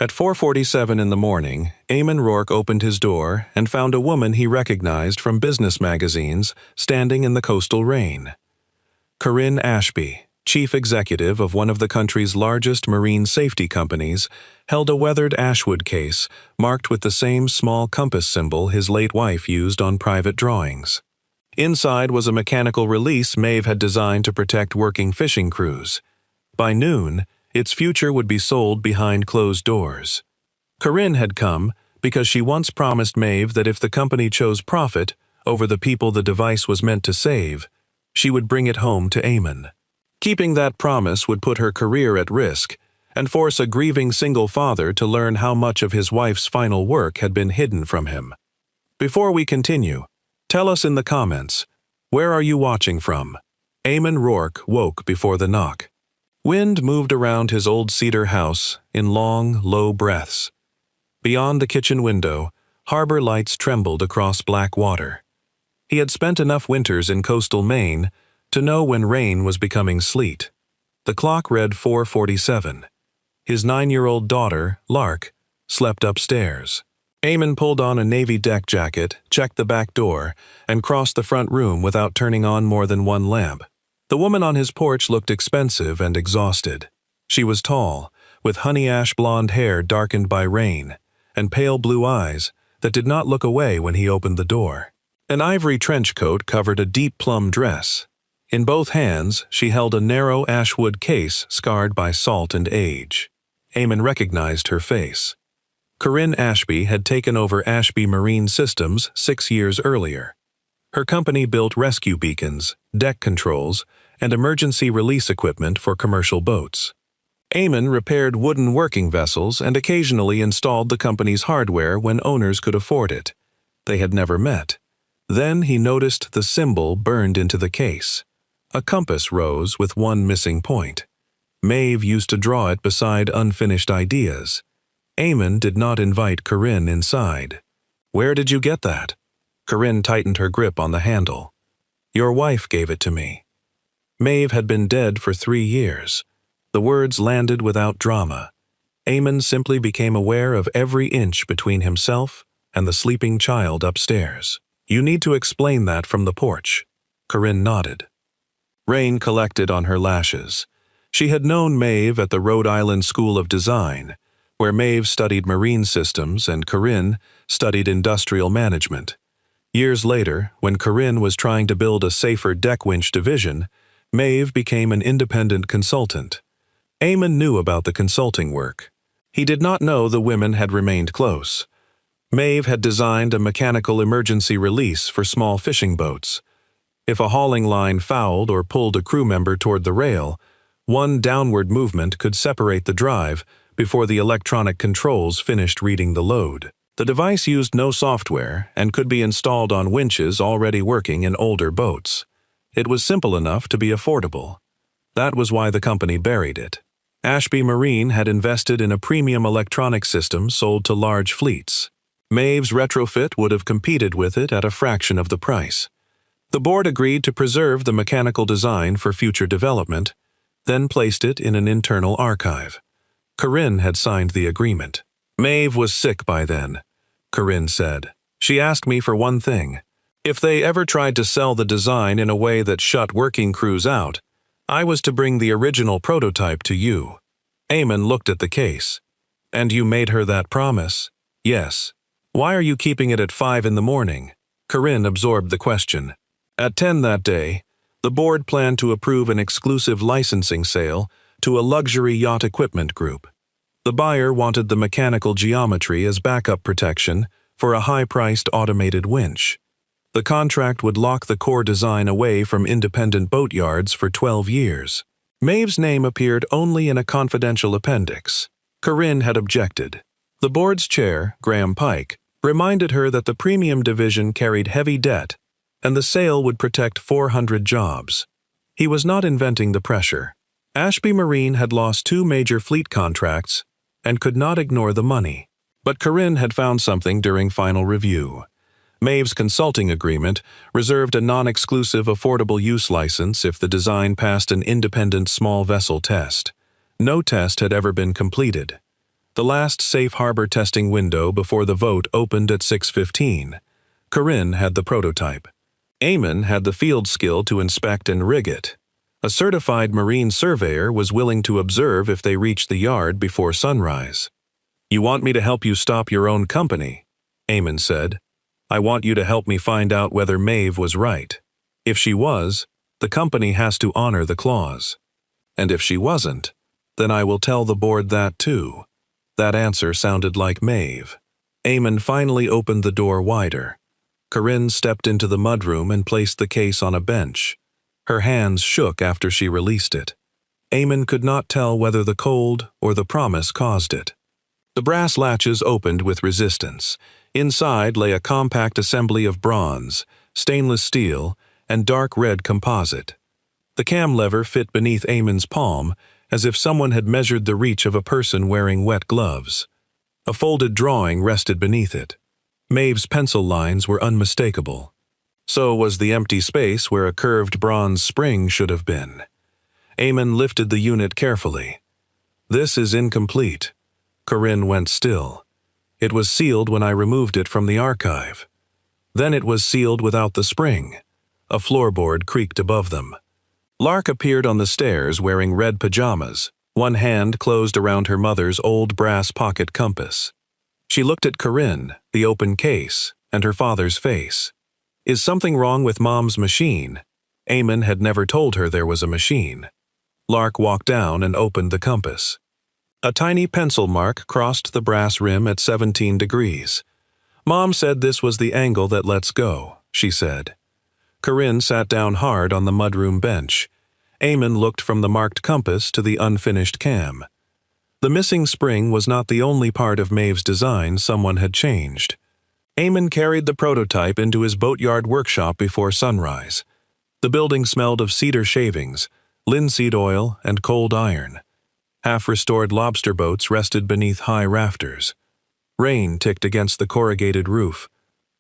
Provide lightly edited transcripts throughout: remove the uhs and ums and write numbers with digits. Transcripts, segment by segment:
At 4:47 in the morning, Eamon Rourke opened his door and found a woman he recognized from business magazines standing in the coastal rain. Corinne Ashby, chief executive of one of the country's largest marine safety companies, held a weathered ashwood case marked with the same small compass symbol his late wife used on private drawings. Inside was a mechanical release Maeve had designed to protect working fishing crews. By noon, its future would be sold behind closed doors. Corinne had come because she once promised Maeve that if the company chose profit over the people the device was meant to save, she would bring it home to Eamon. Keeping that promise would put her career at risk and force a grieving single father to learn how much of his wife's final work had been hidden from him. Before we continue, tell us in the comments, where are you watching from? Eamon Rourke woke before the knock. Wind moved around his old cedar house in long, low breaths. Beyond the kitchen window, harbor lights trembled across black water. He had spent enough winters in coastal Maine to know when rain was becoming sleet. The clock read 4:47. His 9-year-old daughter, Lark, slept upstairs. Eamon pulled on a navy deck jacket, checked the back door, and crossed the front room without turning on more than one lamp. The woman on his porch looked expensive and exhausted. She was tall, with honey ash blonde hair darkened by rain, and pale blue eyes that did not look away when he opened the door. An ivory trench coat covered a deep plum dress. In both hands, she held a narrow ashwood case scarred by salt and age. Eamon recognized her face. Corinne Ashby had taken over Ashby Marine Systems 6 years earlier. Her company built rescue beacons, deck controls, and emergency release equipment for commercial boats. Eamon repaired wooden working vessels and occasionally installed the company's hardware when owners could afford it. They had never met. Then he noticed the symbol burned into the case. A compass rose with one missing point. Maeve used to draw it beside unfinished ideas. Eamon did not invite Corinne inside. "Where did you get that?" Corinne tightened her grip on the handle. "Your wife gave it to me." Maeve had been dead for 3 years. The words landed without drama. Eamon simply became aware of every inch between himself and the sleeping child upstairs. "You need to explain that from the porch." Corinne nodded. Rain collected on her lashes. She had known Maeve at the Rhode Island School of Design, where Maeve studied marine systems and Corinne studied industrial management. Years later, when Corinne was trying to build a safer deck winch division, Maeve became an independent consultant. Eamon knew about the consulting work. He did not know the women had remained close. Maeve had designed a mechanical emergency release for small fishing boats. If a hauling line fouled or pulled a crew member toward the rail, one downward movement could separate the drive before the electronic controls finished reading the load. The device used no software and could be installed on winches already working in older boats. It was simple enough to be affordable. That was why the company buried it. Ashby Marine had invested in a premium electronic system sold to large fleets. Maeve's retrofit would have competed with it at a fraction of the price. The board agreed to preserve the mechanical design for future development, then placed it in an internal archive. Corinne had signed the agreement. "Maeve was sick by then," Corinne said. "She asked me for one thing. If they ever tried to sell the design in a way that shut working crews out, I was to bring the original prototype to you." Eamon looked at the case. "And you made her that promise?" "Yes." "Why are you keeping it at 5 in the morning?" Corinne absorbed the question. At 10 that day, the board planned to approve an exclusive licensing sale to a luxury yacht equipment group. The buyer wanted the mechanical geometry as backup protection for a high-priced automated winch. The contract would lock the core design away from independent boatyards for 12 years. Maeve's name appeared only in a confidential appendix. Corinne had objected. The board's chair, Graham Pike, reminded her that the premium division carried heavy debt and the sale would protect 400 jobs. He was not inventing the pressure. Ashby Marine had lost 2 major fleet contracts and could not ignore the money. But Corinne had found something during final review. Maeve's consulting agreement reserved a non-exclusive affordable use license if the design passed an independent small vessel test. No test had ever been completed. The last safe harbor testing window before the vote opened at 6:15. Corinne had the prototype. Eamon had the field skill to inspect and rig it. A certified marine surveyor was willing to observe if they reached the yard before sunrise. "You want me to help you stop your own company?" Eamon said. "I want you to help me find out whether Maeve was right. If she was, the company has to honor the clause. And if she wasn't, then I will tell the board that too." That answer sounded like Maeve. Eamon finally opened the door wider. Corinne stepped into the mudroom and placed the case on a bench. Her hands shook after she released it. Eamon could not tell whether the cold or the promise caused it. The brass latches opened with resistance. Inside lay a compact assembly of bronze, stainless steel, and dark red composite. The cam lever fit beneath Eamon's palm, as if someone had measured the reach of a person wearing wet gloves. A folded drawing rested beneath it. Maeve's pencil lines were unmistakable. So was the empty space where a curved bronze spring should have been. Eamon lifted the unit carefully. "This is incomplete." Corinne went still. "It was sealed when I removed it from the archive. Then it was sealed without the spring." A floorboard creaked above them. Lark appeared on the stairs wearing red pajamas, one hand closed around her mother's old brass pocket compass. She looked at Corinne, the open case, and her father's face. "Is something wrong with Mom's machine?" Eamon had never told her there was a machine. Lark walked down and opened the compass. A tiny pencil mark crossed the brass rim at 17 degrees. "Mom said this was the angle that lets go," she said. Corinne sat down hard on the mudroom bench. Eamon looked from the marked compass to the unfinished cam. The missing spring was not the only part of Maeve's design someone had changed. Eamon carried the prototype into his boatyard workshop before sunrise. The building smelled of cedar shavings, linseed oil, and cold iron. Half-restored lobster boats rested beneath high rafters. Rain ticked against the corrugated roof.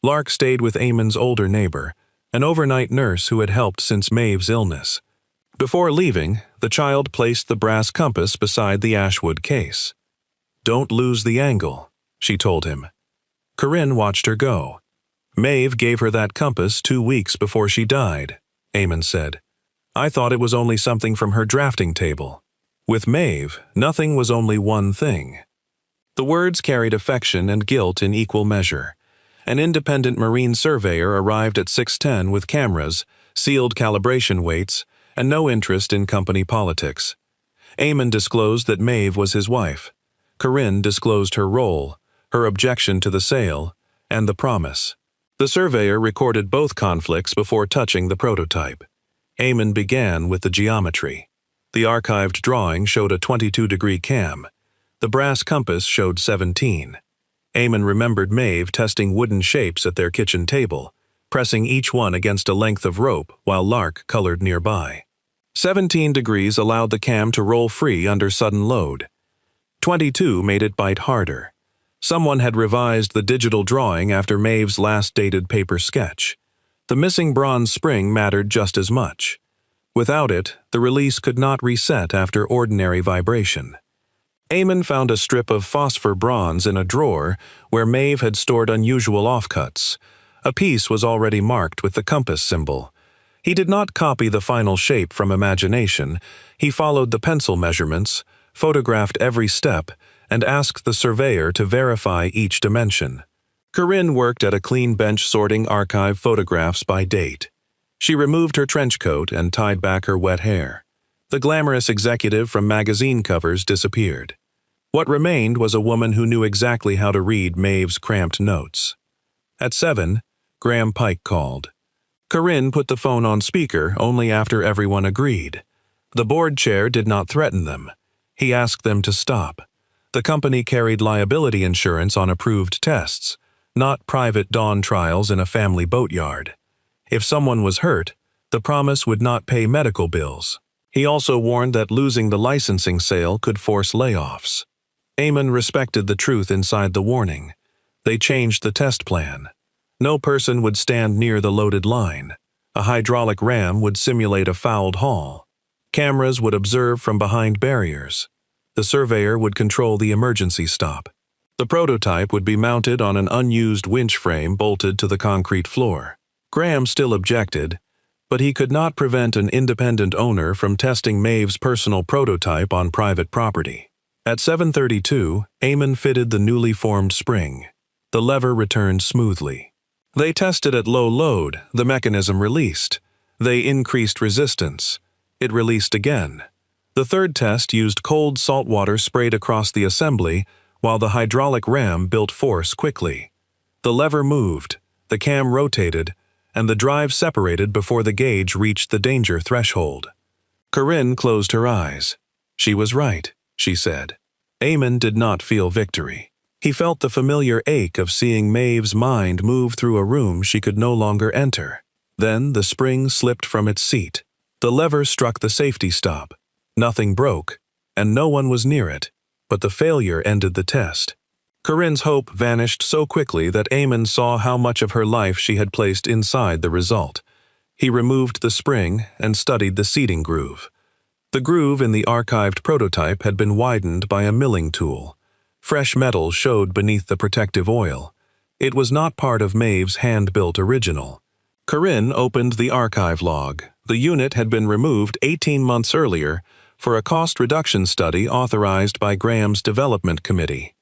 Lark stayed with Eamon's older neighbor, an overnight nurse who had helped since Maeve's illness. Before leaving, the child placed the brass compass beside the ashwood case. "Don't lose the angle," she told him. Corinne watched her go. "Maeve gave her that compass 2 weeks before she died," Eamon said. "I thought it was only something from her drafting table. With Maeve, nothing was only one thing." The words carried affection and guilt in equal measure. An independent marine surveyor arrived at 6:10 with cameras, sealed calibration weights, and no interest in company politics. Eamon disclosed that Maeve was his wife. Corinne disclosed her role, her objection to the sale, and the promise. The surveyor recorded both conflicts before touching the prototype. Eamon began with the geometry. The archived drawing showed a 22-degree cam. The brass compass showed 17. Eamon remembered Maeve testing wooden shapes at their kitchen table, pressing each one against a length of rope while Lark colored nearby. 17 degrees allowed the cam to roll free under sudden load. 22 made it bite harder. Someone had revised the digital drawing after Maeve's last dated paper sketch. The missing bronze spring mattered just as much. Without it, the release could not reset after ordinary vibration. Eamon found a strip of phosphor bronze in a drawer where Maeve had stored unusual offcuts. A piece was already marked with the compass symbol. He did not copy the final shape from imagination. He followed the pencil measurements, photographed every step, and asked the surveyor to verify each dimension. Corinne worked at a clean bench sorting archive photographs by date. She removed her trench coat and tied back her wet hair. The glamorous executive from magazine covers disappeared. What remained was a woman who knew exactly how to read Maeve's cramped notes. At 7, Graham Pike called. Corinne put the phone on speaker only after everyone agreed. The board chair did not threaten them. He asked them to stop. The company carried liability insurance on approved tests, not private dawn trials in a family boatyard. If someone was hurt, the promise would not pay medical bills. He also warned that losing the licensing sale could force layoffs. Eamon respected the truth inside the warning. They changed the test plan. No person would stand near the loaded line. A hydraulic ram would simulate a fouled hull. Cameras would observe from behind barriers. The surveyor would control the emergency stop. The prototype would be mounted on an unused winch frame bolted to the concrete floor. Graham still objected, but he could not prevent an independent owner from testing Maeve's personal prototype on private property. At 7:32, Eamon fitted the newly formed spring. The lever returned smoothly. They tested at low load. The mechanism released. They increased resistance. It released again. The third test used cold salt water sprayed across the assembly, while the hydraulic ram built force quickly. The lever moved, the cam rotated, and the drive separated before the gauge reached the danger threshold. Corinne closed her eyes. She was right, she said. Eamon did not feel victory. He felt the familiar ache of seeing Maeve's mind move through a room she could no longer enter. Then the spring slipped from its seat. The lever struck the safety stop. Nothing broke, and no one was near it, but the failure ended the test. Corinne's hope vanished so quickly that Eamon saw how much of her life she had placed inside the result. He removed the spring and studied the seating groove. The groove in the archived prototype had been widened by a milling tool. Fresh metal showed beneath the protective oil. It was not part of Maeve's hand-built original. Corinne opened the archive log. The unit had been removed 18 months earlier for a cost reduction study authorized by Graham's development committee.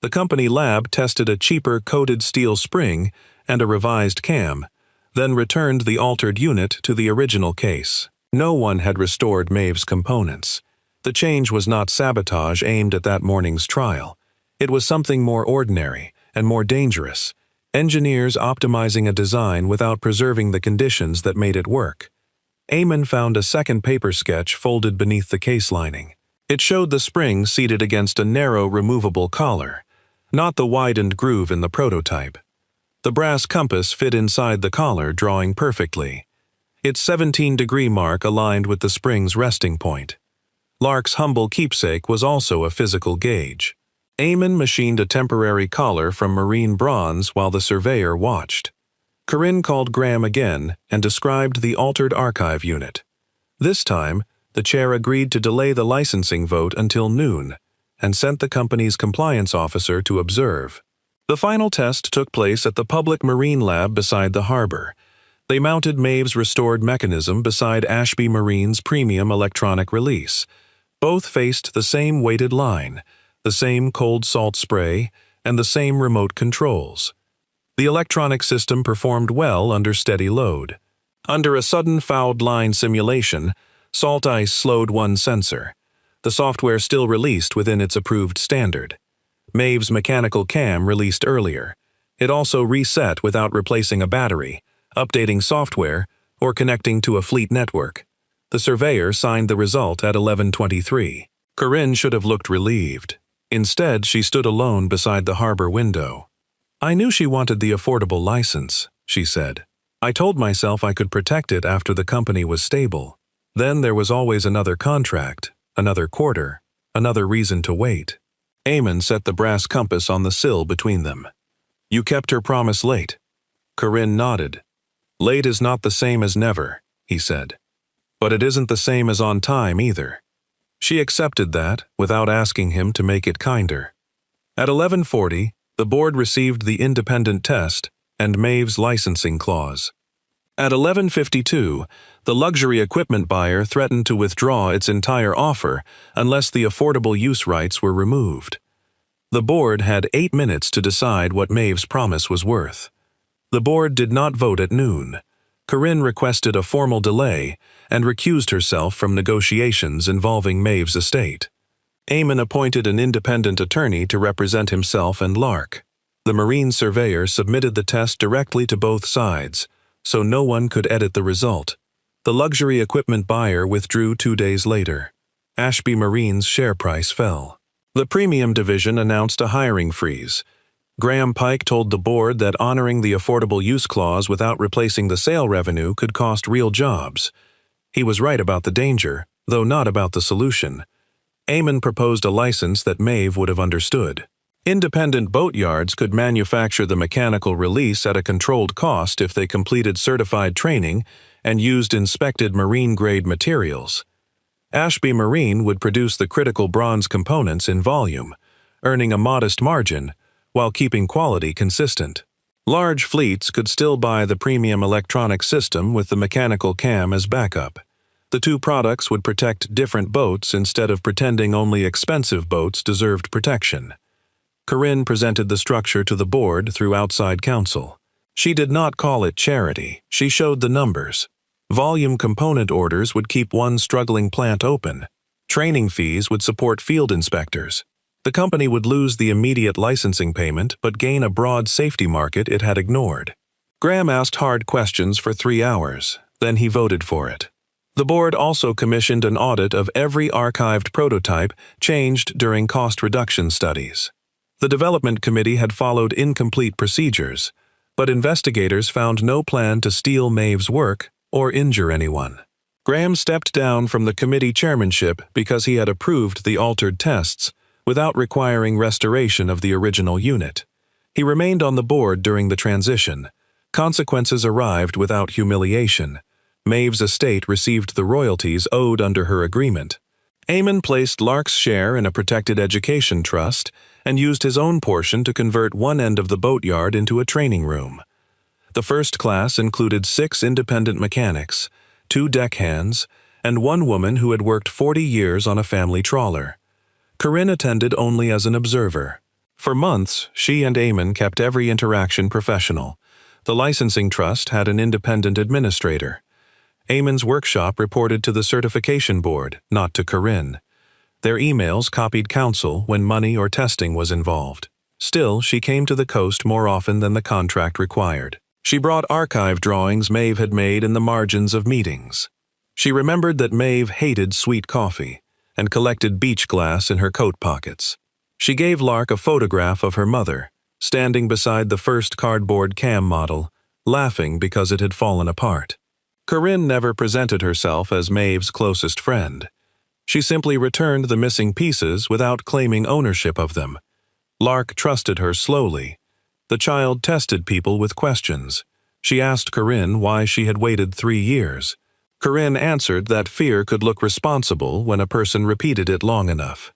The company lab tested a cheaper coated steel spring and a revised cam, then returned the altered unit to the original case. No one had restored Maeve's components. The change was not sabotage aimed at that morning's trial. It was something more ordinary and more dangerous. Engineers optimizing a design without preserving the conditions that made it work. Eamon found a second paper sketch folded beneath the case lining. It showed the spring seated against a narrow removable collar, not the widened groove in the prototype. The brass compass fit inside the collar, drawing perfectly. Its 17-degree mark aligned with the spring's resting point. Lark's humble keepsake was also a physical gauge. Eamon machined a temporary collar from marine bronze while the surveyor watched. Corinne called Graham again and described the altered archive unit. This time, the chair agreed to delay the licensing vote until noon and sent the company's compliance officer to observe. The final test took place at the public marine lab beside the harbor. They mounted Maeve's restored mechanism beside Ashby Marine's premium electronic release. Both faced the same weighted line, the same cold salt spray, and the same remote controls. The electronic system performed well under steady load. Under a sudden fouled line simulation, salt ice slowed one sensor. The software still released within its approved standard. Maeve's mechanical cam released earlier. It also reset without replacing a battery, updating software, or connecting to a fleet network. The surveyor signed the result at 11:23. Corinne should have looked relieved. Instead, she stood alone beside the harbor window. "I knew she wanted the affordable license," she said. "I told myself I could protect it after the company was stable. Then there was always another contract, another quarter, another reason to wait." Eamon set the brass compass on the sill between them. "You kept her promise late." Corinne nodded. "Late is not the same as never," he said. "But it isn't the same as on time either." She accepted that without asking him to make it kinder. At 11:40, the board received the independent test and Maeve's licensing clause. At 11:52, the luxury equipment buyer threatened to withdraw its entire offer unless the affordable use rights were removed. The board had 8 minutes to decide what Maeve's promise was worth. The board did not vote at noon. Corinne requested a formal delay and recused herself from negotiations involving Maeve's estate. Eamon appointed an independent attorney to represent himself and Lark. The marine surveyor submitted the test directly to both sides, so no one could edit the result. The luxury equipment buyer withdrew 2 days later. Ashby Marine's share price fell. The premium division announced a hiring freeze. Graham Pike told the board that honoring the affordable use clause without replacing the sale revenue could cost real jobs. He was right about the danger, though not about the solution. Eamon proposed a license that Maeve would have understood. Independent boatyards could manufacture the mechanical release at a controlled cost if they completed certified training and used inspected marine-grade materials. Ashby Marine would produce the critical bronze components in volume, earning a modest margin while keeping quality consistent. Large fleets could still buy the premium electronic system with the mechanical cam as backup. The two products would protect different boats instead of pretending only expensive boats deserved protection. Corinne presented the structure to the board through outside counsel. She did not call it charity, she showed the numbers. Volume component orders would keep one struggling plant open. Training fees would support field inspectors. The company would lose the immediate licensing payment but gain a broad safety market it had ignored. Graham asked hard questions for 3 hours, then he voted for it. The board also commissioned an audit of every archived prototype changed during cost reduction studies. The development committee had followed incomplete procedures, but investigators found no plan to steal Maeve's work or injure anyone. Graham stepped down from the committee chairmanship because he had approved the altered tests without requiring restoration of the original unit. He remained on the board during the transition. Consequences arrived without humiliation. Maeve's estate received the royalties owed under her agreement. Eamon placed Lark's share in a protected education trust and used his own portion to convert one end of the boatyard into a training room. The first class included 6 independent mechanics, 2 deckhands, and 1 woman who had worked 40 years on a family trawler. Corinne attended only as an observer. For months, she and Eamon kept every interaction professional. The licensing trust had an independent administrator. Eamon's workshop reported to the certification board, not to Corinne. Their emails copied counsel when money or testing was involved. Still, she came to the coast more often than the contract required. She brought archive drawings Maeve had made in the margins of meetings. She remembered that Maeve hated sweet coffee and collected beach glass in her coat pockets. She gave Lark a photograph of her mother, standing beside the first cardboard cam model, laughing because it had fallen apart. Corinne never presented herself as Maeve's closest friend. She simply returned the missing pieces without claiming ownership of them. Lark trusted her slowly. The child tested people with questions. She asked Corinne why she had waited 3 years. Corinne answered that fear could look responsible when a person repeated it long enough.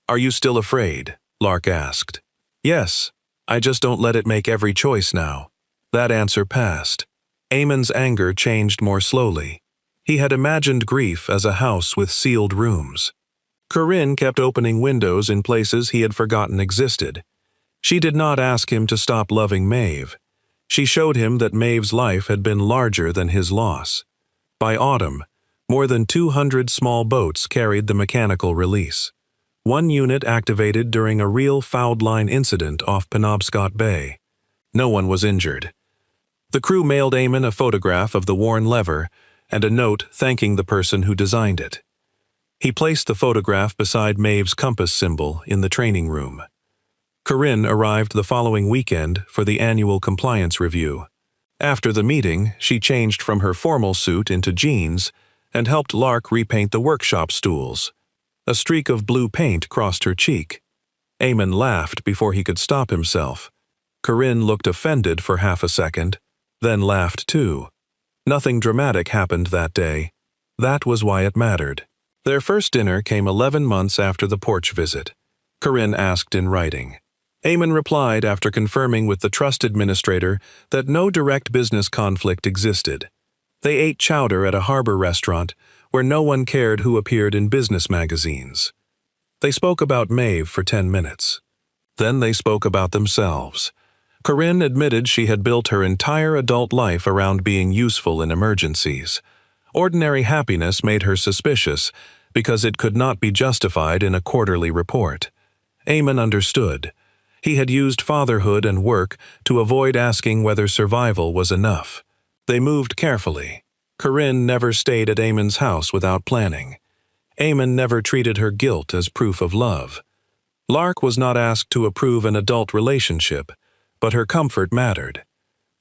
"Are you still afraid?" Lark asked. "Yes, I just don't let it make every choice now." That answer passed. Eamon's anger changed more slowly. He had imagined grief as a house with sealed rooms. Corinne kept opening windows in places he had forgotten existed. She did not ask him to stop loving Maeve. She showed him that Maeve's life had been larger than his loss. By autumn, more than 200 small boats carried the mechanical release. 1 unit activated during a real fouled line incident off Penobscot Bay. No one was injured. The crew mailed Eamon a photograph of the worn lever and a note thanking the person who designed it. He placed the photograph beside Maeve's compass symbol in the training room. Corinne arrived the following weekend for the annual compliance review. After the meeting, she changed from her formal suit into jeans and helped Lark repaint the workshop stools. A streak of blue paint crossed her cheek. Eamon laughed before he could stop himself. Corinne looked offended for half a second, then laughed too. Nothing dramatic happened that day. That was why it mattered. Their first dinner came 11 months after the porch visit. Corinne asked in writing. Eamon replied after confirming with the trust administrator that no direct business conflict existed. They ate chowder at a harbor restaurant where no one cared who appeared in business magazines. They spoke about Maeve for 10 minutes. Then they spoke about themselves. Corinne admitted she had built her entire adult life around being useful in emergencies. Ordinary happiness made her suspicious because it could not be justified in a quarterly report. Eamon understood. He had used fatherhood and work to avoid asking whether survival was enough. They moved carefully. Corinne never stayed at Eamon's house without planning. Eamon never treated her guilt as proof of love. Lark was not asked to approve an adult relationship, but her comfort mattered.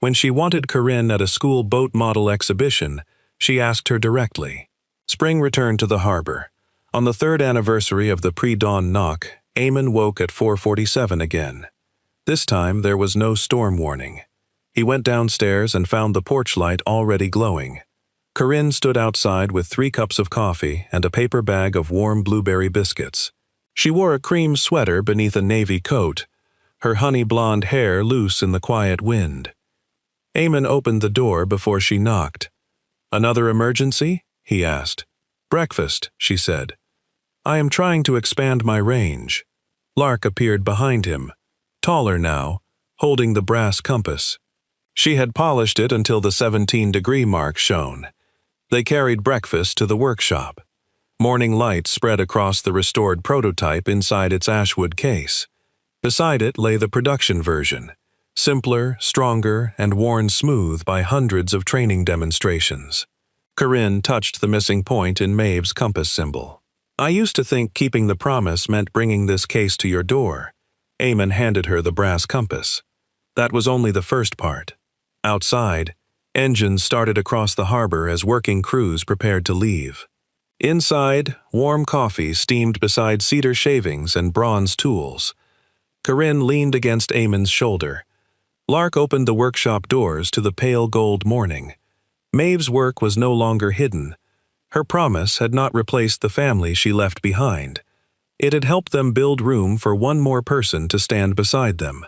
When she wanted Corinne at a school boat model exhibition, she asked her directly. Spring returned to the harbor. On the 3rd anniversary of the pre-dawn knock, Eamon woke at 4:47 again. This time there was no storm warning. He went downstairs and found the porch light already glowing. Corinne stood outside with 3 cups of coffee and a paper bag of warm blueberry biscuits. She wore a cream sweater beneath a navy coat, her honey blonde hair loose in the quiet wind. Eamon opened the door before she knocked. "Another emergency?" he asked. "Breakfast," she said. "I am trying to expand my range." Lark appeared behind him, taller now, holding the brass compass. She had polished it until the 17-degree mark shone. They carried breakfast to the workshop. Morning light spread across the restored prototype inside its ashwood case. Beside it lay the production version, simpler, stronger, and worn smooth by hundreds of training demonstrations. Corinne touched the missing point in Maeve's compass symbol. "I used to think keeping the promise meant bringing this case to your door." Eamon handed her the brass compass. That was only the first part. Outside, engines started across the harbor as working crews prepared to leave. Inside, warm coffee steamed beside cedar shavings and bronze tools. Corinne leaned against Eamon's shoulder. Lark opened the workshop doors to the pale gold morning. Maeve's work was no longer hidden. Her promise had not replaced the family she left behind. It had helped them build room for one more person to stand beside them.